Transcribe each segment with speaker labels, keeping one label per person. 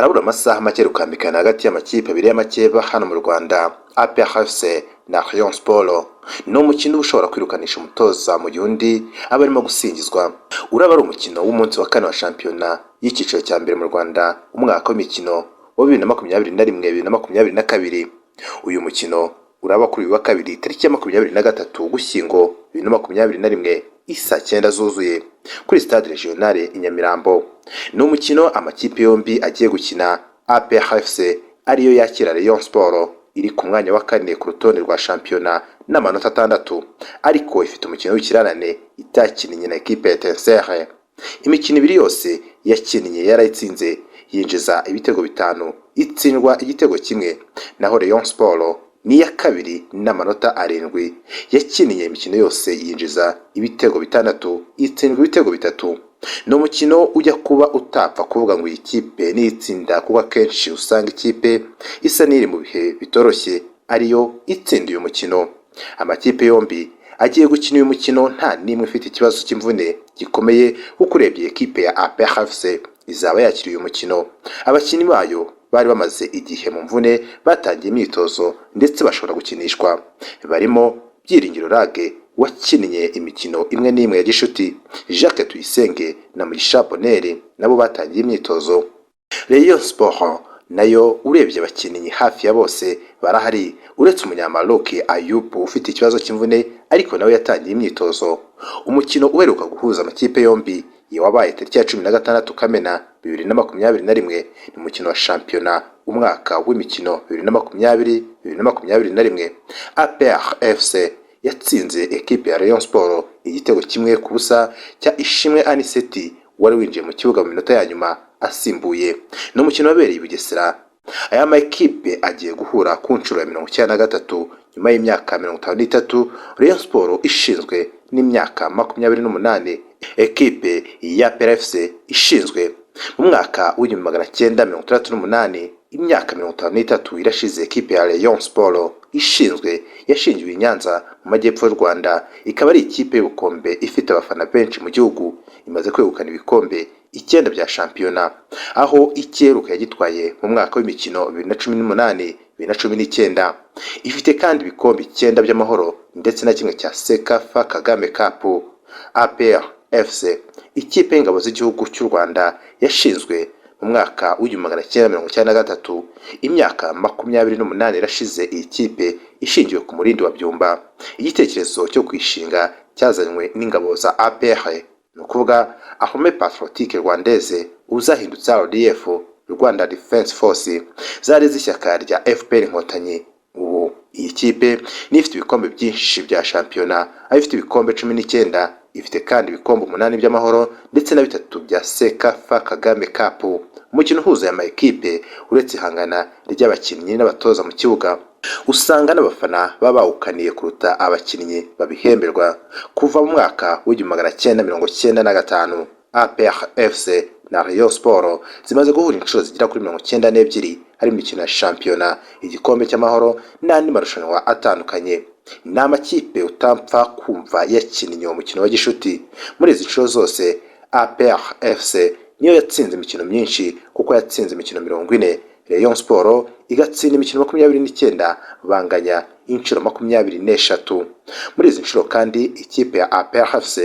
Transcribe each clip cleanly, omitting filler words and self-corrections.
Speaker 1: Harabura amasaha make rukambikana hagati y'amakipe abiri y'amakeba hano mu Rwanda, APR FC na Rayon Sport. Ni umukino ushobora kwirukanisha umutoza mu gihe undi aba arimo gusingizwa. Uraba ari umukino w'umunsi wa kane wa shampiyona y'icyiciro cya mbere mu Rwanda, umwaka w'imikino wa 2021-2022. Uyu mukino uraba kuri uyu wa kabiri tariki ya 23 Ugushyingo 2021 isa 9 zuzuye kuri Stade Regionale i Nyamirambo. Ni umukino amakipe yombi agiye gukina. APR FC ariyo yakira Rayon Sport iri ku mwanya wa kane ku rutonde rwa shampiyona n'amanota 6, ariko ifite umukino w'ikiranane itakinnye na equipe ya Etincelle. Imikino ibiri yose yakinnye yarayitsinze, yinjiza ibitego 5, itsindwa igitego kimwe, naho Rayon Sport ni ya kabiri n'amanota 7, yakinnye imikino yose yinjiza ibitego 6, itsindwa ibitego 3. No mukino ujya kuba utapfa kuvuga ngo ikipe ni itsinda, kuba kenshi usanga ikipe isa n'iri mu bihe bitoroshye ariyo itsinda uyu mukino. Amakipe yombi agiye gukina uyu mukino nta nimwe ifite ikibazo cy'imvune gikomeye, kuko urebye ekipe ya APR FC izaba yakira uyu mukino. Abakinnyi bayo bari bamaze igihe mu mvune, batangiye imyitozo ndetse bashobora gukinishwa. Barimo Byiringiro Rage wakinnye imikino imwe n'imwe ya gishuti, Jacques Tuyisenge na Mugisha Bonheur nabo batangiye imyitozo. Rayon Sport nayo urebye abakinnyi hafi ya bose barahari, uretse umunyamaroke Ayub ufite ikibazo cy'imvune, ariko nawe yatangiye imyitozo. Umukino uheruka guhuza amakipe yombi wabaye tariki ya 16 Kamena 2021, ni umukino wa shampiyona umwaka w'imikino 2020-2021. APR FC yatsinze ekipe ya Rayon Sport igitego kimwe ku busa cya Ishimwe Aniseti wari winjiye mu kibuga mu minota ya nyuma asimbuye. No mukino wabereye i Bugesera. Aya makipe agiye guhura ku nshuro ya 93 nyuma y'imyaka 53 Rayon Sport ishinzwe n'imyaka 28, ekipe ya APR FC ishinzwe mu mwaka w'1968. Imyaka 53 irashize ekipe ya Rayon Sport ishinzwe yashingiwe i Nyanza mu majyepfo y'u Rwanda, ikaba ari ikipe y'ubukombe ifite abafana benshi mu gihugu. Imaze kwegukana ibikombe 9 bya shampiyona, aho icyeruka yagitwaye mu mwaka w'imikino 2018-2019. Ifite kandi ibikombe 9 by'amahoro ndetse na kimwe cya Sekafa Kagame Cup. APR FC ikipe y'ingabo z'igihugu cy'u Rwanda yashinzwe mu mwaka w'1993. Imyaka 28 irashize iyi kipe ishingiwe ku murindi wa Byumba. Igitekerezo cyo kwishinga cyazanywe n'ingabo za APR, no kuvuga Armée Patriotique Rwandaise uzahindutse RDF, Rwanda Defense Force, zari z'ishyaka rya FPR Inkotanyi. Ubu iyi kipe ni ifite ibikombe byinshi bya shampiyona, ifite ibikombe 19, ifite kandi ibikombe 8 by'amahoro ndetse na 3 bya Sekafa Kagame Cup. Umukino uhuza aya makipe uretse ihangana ry'abakinnyi n'abatoza mu kibuga, usanga n'abafana babawukaniye kuruta abakinnyi babihemberwa. Kuva mu mwaka w'1995 APR FC na Rayon Sport zimaze guhura inshuro zigera kuri 92, hari imikino ya shampiyona, igikombe cy'amahoro n'andi marushanwa atandukanye. Ni amakipe utampfa kumva yakinnye umukino wa gishuti. Muri izi nshuro zose APR FC niyo yatsinze imikino myinshi, kuko yatsinze imikino 40, Rayon Sport igatsinda imikino 29, banganya inshuro 23. Muri izi nshuro kandi ikipe ya APR FC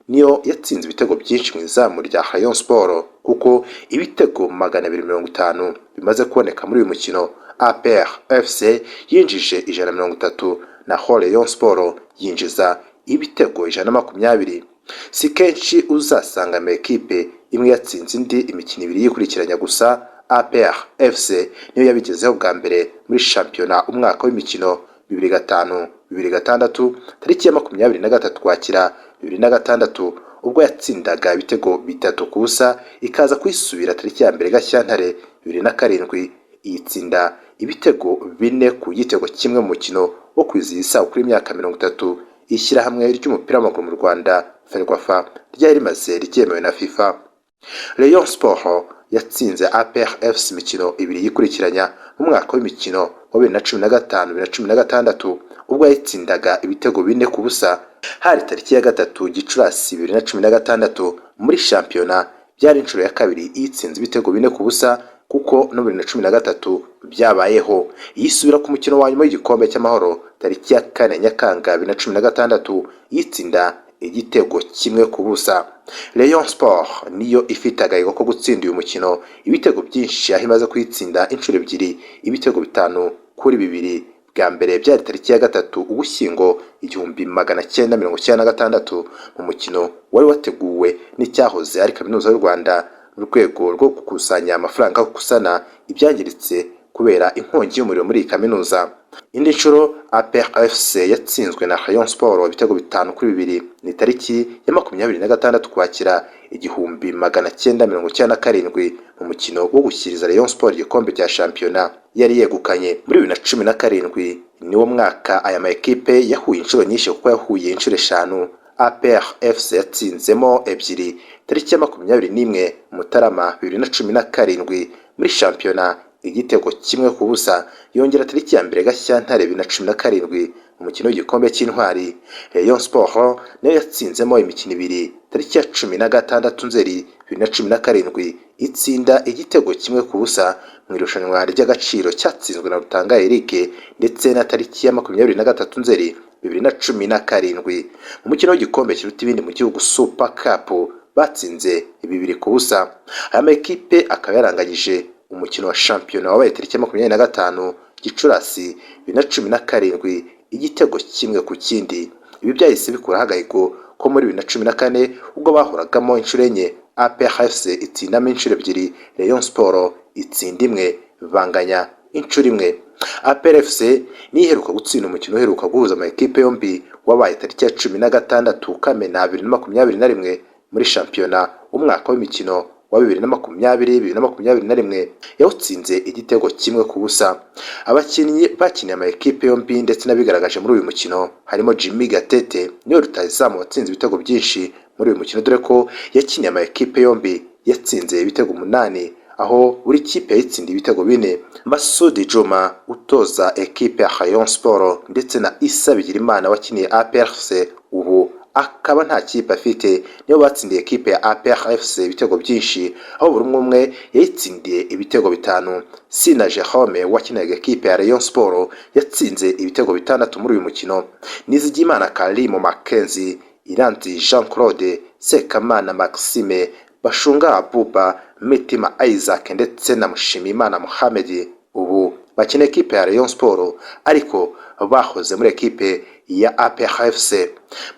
Speaker 1: niyo yatsinze ibitego byinshi mu izamu rya Rayon Sport, kuko ibitego 250 bimaze kuboneka muri uyu mukino. APR FC yinjije 130, naho Rayon Sport yinjiza ibitego 120. Si kenshi uzasanga amakipe imwe yatsinze indi imikino 2 yikurikiranya gusa. APR FC niyo yabigezeho bwa mbere muri shampiyona umwaka w'imikino 2005-2006 tariki ya 23 Ukwakira 2006, ubwo yatsindaga ibitego 3 ku busa, ikaza kwisubira tariki ya 1 Gashyantare 2007 itsinda ibitego 4 ku gitego kimwe mu mukino wo kwizihiza kuri imyaka 30 ishyirahamwe ry'umupira w'amaguru mu Rwanda Ferwafa ryari rimaze ryemewe na FIFA. Rayon Sport yatsinze APR FC imikino 2 yikurikiranya mu mwaka w'imikino wa 2015-2016, ubwo yatsindaga ibitego 4 ku busa. Hari tariki ya 3 Gicurasi 2016 muri shampiyona byari inshuro ya kabiri itsinze ibitego 4 ku busa, kuko no 2013 byabayeho. Yisubira ku mukino wa nyuma w'igikombe cy'amahoro tariki ya 4 Nyakanga 2016 yitsinda igitego kimwe ku busa. Rayon Sport niyo ifite agahigo ko gutsinda uyu mukino ibitego byinshi, aho imaze kwitsinda inshuro ebyiri ibitego 5-2. Bwa mbere byari tariki ya 3 Ugushyingo 1996 mu mukino wari wateguwe n'icyahoze ari Kaminuza y'u Rwanda mu rwego rwo gukusanya amafaranga yo gusana ibyangiritse kubera inkongi y'umuriro muri iyi kaminuza. Indi nshuro APR FC yatsinzwe na Rayon Sport ibitego 5-2 ni tariki ya 26 Ukwakira 1997 mu mukino wo gushyikiriza Rayon Sport igikombe cya shampiyona yari yegukanye. Muri 2017 niwo mwaka aya makipe yahuye inshuro nyinshi kuko yahuye inshuro 5. APR FC yatsinzemo ebyiri tariki ya 21 Mutarama 2017 muri shampiyona igitego kimwe ku busa, yongera tariki ya 1 Gashyantare 2017 mu mukino w'igikombe cy'intwari. Rayon Sport nayo yatsinzemo imikino ibiri tariki ya 16 Nzeri 2017 itsinda igitego kimwe ku busa mu irushanwa ry'agaciro cyatsinzwe na Rutanga Eric, ndetse na tariki ya 23 Nzeri 2017 mu mukino w'igikombe kiruta ibindi mu gihugu Super Cup batsinze 2 ku busa. Aya makipe akaba yaranganyije umukino wa shampiyona wabaye tariki ya 25 Gicurasi 2017 igitego kimwe ku kindi. Ibi byahise bikuraho agahigo ko muri 2014 ubwo bahoragamo inshuro enye APR FC itsindamo inshuro ebyiri, Rayon Sport itsinda imwe, banganya inshuro imwe. APR FC ni iheruka gutsinda umukino uheruka guhuza amakipe yombi wabaye tariki ya 16 Kamena 2021 muri shampiyona umwaka w'imikino wa 2020-2021 yawutsinze igitego kimwe ku busa. Abakinnyi bakiniye amakipe yombi ndetse n'abigaragaje muri uyu mukino harimo Jimmy Gatete niwe rutahizamu watsinze ibitego byinshi muri uyu mukino, dore ko yakiniye amakipe yombi yatsinze ibitego 8, aho buri kipe yitsinda ibitego 4. Masudi Juma utoza ekipe ya Rayon Sport ndetse na Issa Bigirimana wakiniye APR FC ubu akaba nta kipe afite niyo batsindiye ekipe ya APR FC ibitego byinshi, aho buri umwe yayitsindiye ibitego 5. Sina Jerome wakinaga ekipe ya Rayon Sport yatsinze ibitego 6 muri uyu mukino. Nizigimana Karim Mackenzie, Iranzi Jean Claude, Sekamana Maxime, Bashunga Abuba, Mitima Isaac ndetse na Mushimimana Mohamed ubu bakina ekipe ya Rayon Sport ariko bahoze muri ekipe ya APR FC.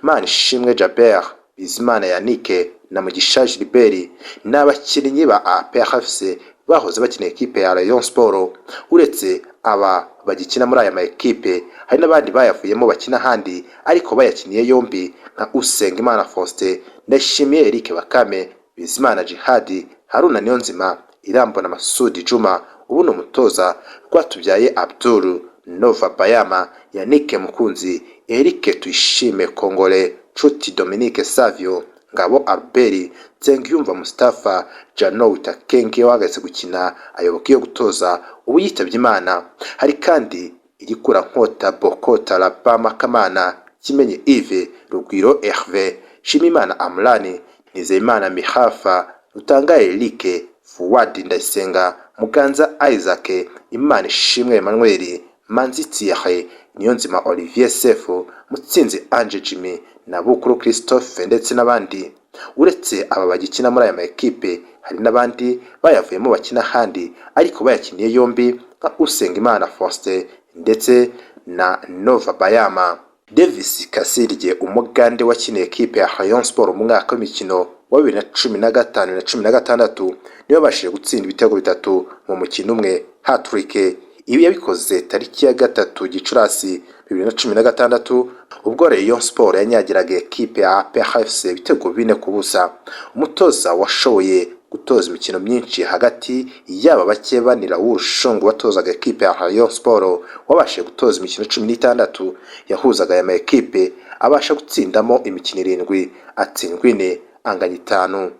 Speaker 1: Manishimwe Jaber, Bizimana Yannick na Mugisha Gilbert n'abakinnyi ba APR FC bahoze bakina ekipe ya Rayon Sport. Uretse aba bagikina muri aya makipe hari n'abandi bayavuyemo bakina handi ariko bayakiniye yombi nka Usengimana Faustin, Ndashimiye Eric Bakame, Bizimana Jihadi, Haruna Niyonzima, Irambona Masudi Juma, ubu ni umutoza Rwatubyaye Abdul, Nova Bayama, Yannick Mukunzi, Eric Tuyishime Kongole, Chuti Dominique Savio, Ngabo Albert, Nsengiyumva Mustafa, Jano Utakenge wahagaze gukina ayoboka yo gutoza ubu yitabye Imana. Hari kandi igikura nkota Bokota Labama Kamana, Kimenye Yves, Rugwiro Hervé, Shimimana Amlani, Nizeyimana Mihafa, Rutanga Eric, Fuwadi Ndayisenga, Muganza Isaac, Imana Ishimwe Emmanuel, Manzi Thierry, Niyonzima Olivier Sefu, Mutsinzi Ange Jimmy na Bukuru Christophe ndetse n'abandi. Uretse aba bagikina muri aya makipe hari n'abandi bayavuyemo bakina handi ariko bayakiniye yombi nka Usengimana Faustin ndetse na Nova Bayama. Davis Kasirye umugande wakiniye ekipe ya Rayon Sport mu mwaka w'imikino wa 2015-2016 niwe bashije gutsinda ibitego 3 mu mukino umwe, hat-trick. Ibi yabikoze tariki ya 3 Gicurasi 2016 ubwo Rayon Sport yanyagiraga ekipe ya APR FC ibitego 4 ku busa. Umutoza washoboye gutoza imikino myinshi hagati yaba bake banira Wushongo watozaga ekipe ya Rayon Sport wabashije gutoza imikino 16 yahuzaga aya makipe, abasha gutsindamo imikino 7, atsindwa 4, anganya 5.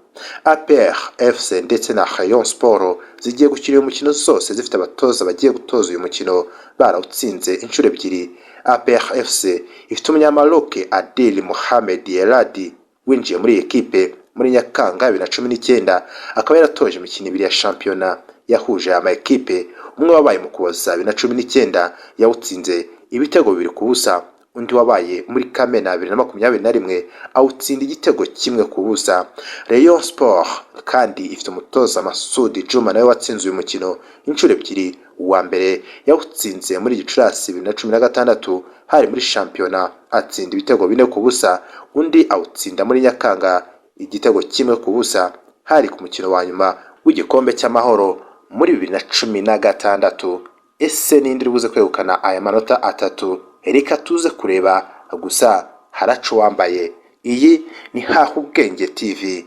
Speaker 1: APR FC ndetse na Rayon Sport zigiye gukina umukino zose zifite abatoza bagiye gutoza uyu mukino barawutsinze inshuro 2. APR FC ifite umunyamaroc Adil Mohamed Eladi winjiye muri ekipe muri Nyakanga 2019 akaba yaratoje imikino 2 ya shampiyona yahuje ama ekipe, umwe wabaye mu Ukuboza 2019 yawutsinze ibitego 2-0, undi wabaye muri Kamena 2021 awutsinda igitego 1-0. Rayon Sport kandi ifite umutoza Masudi Juma nawe watsinze uyu mukino inshuro ebyiri. Uwa mbere yawutsinze muri Gicurasi 2016 hari muri shampiyona atsinda ibitego 4-0, undi awutsinda muri Nyakanga igitego 1-0 hari ku mukino wa nyuma w'igikombe cy'amahoro muri 2016. Ese ninde buze kwegukana aya manota atatu? Reka tuze kureba, gusa haracu wambaye. Iyi ni Hahubwenge TV.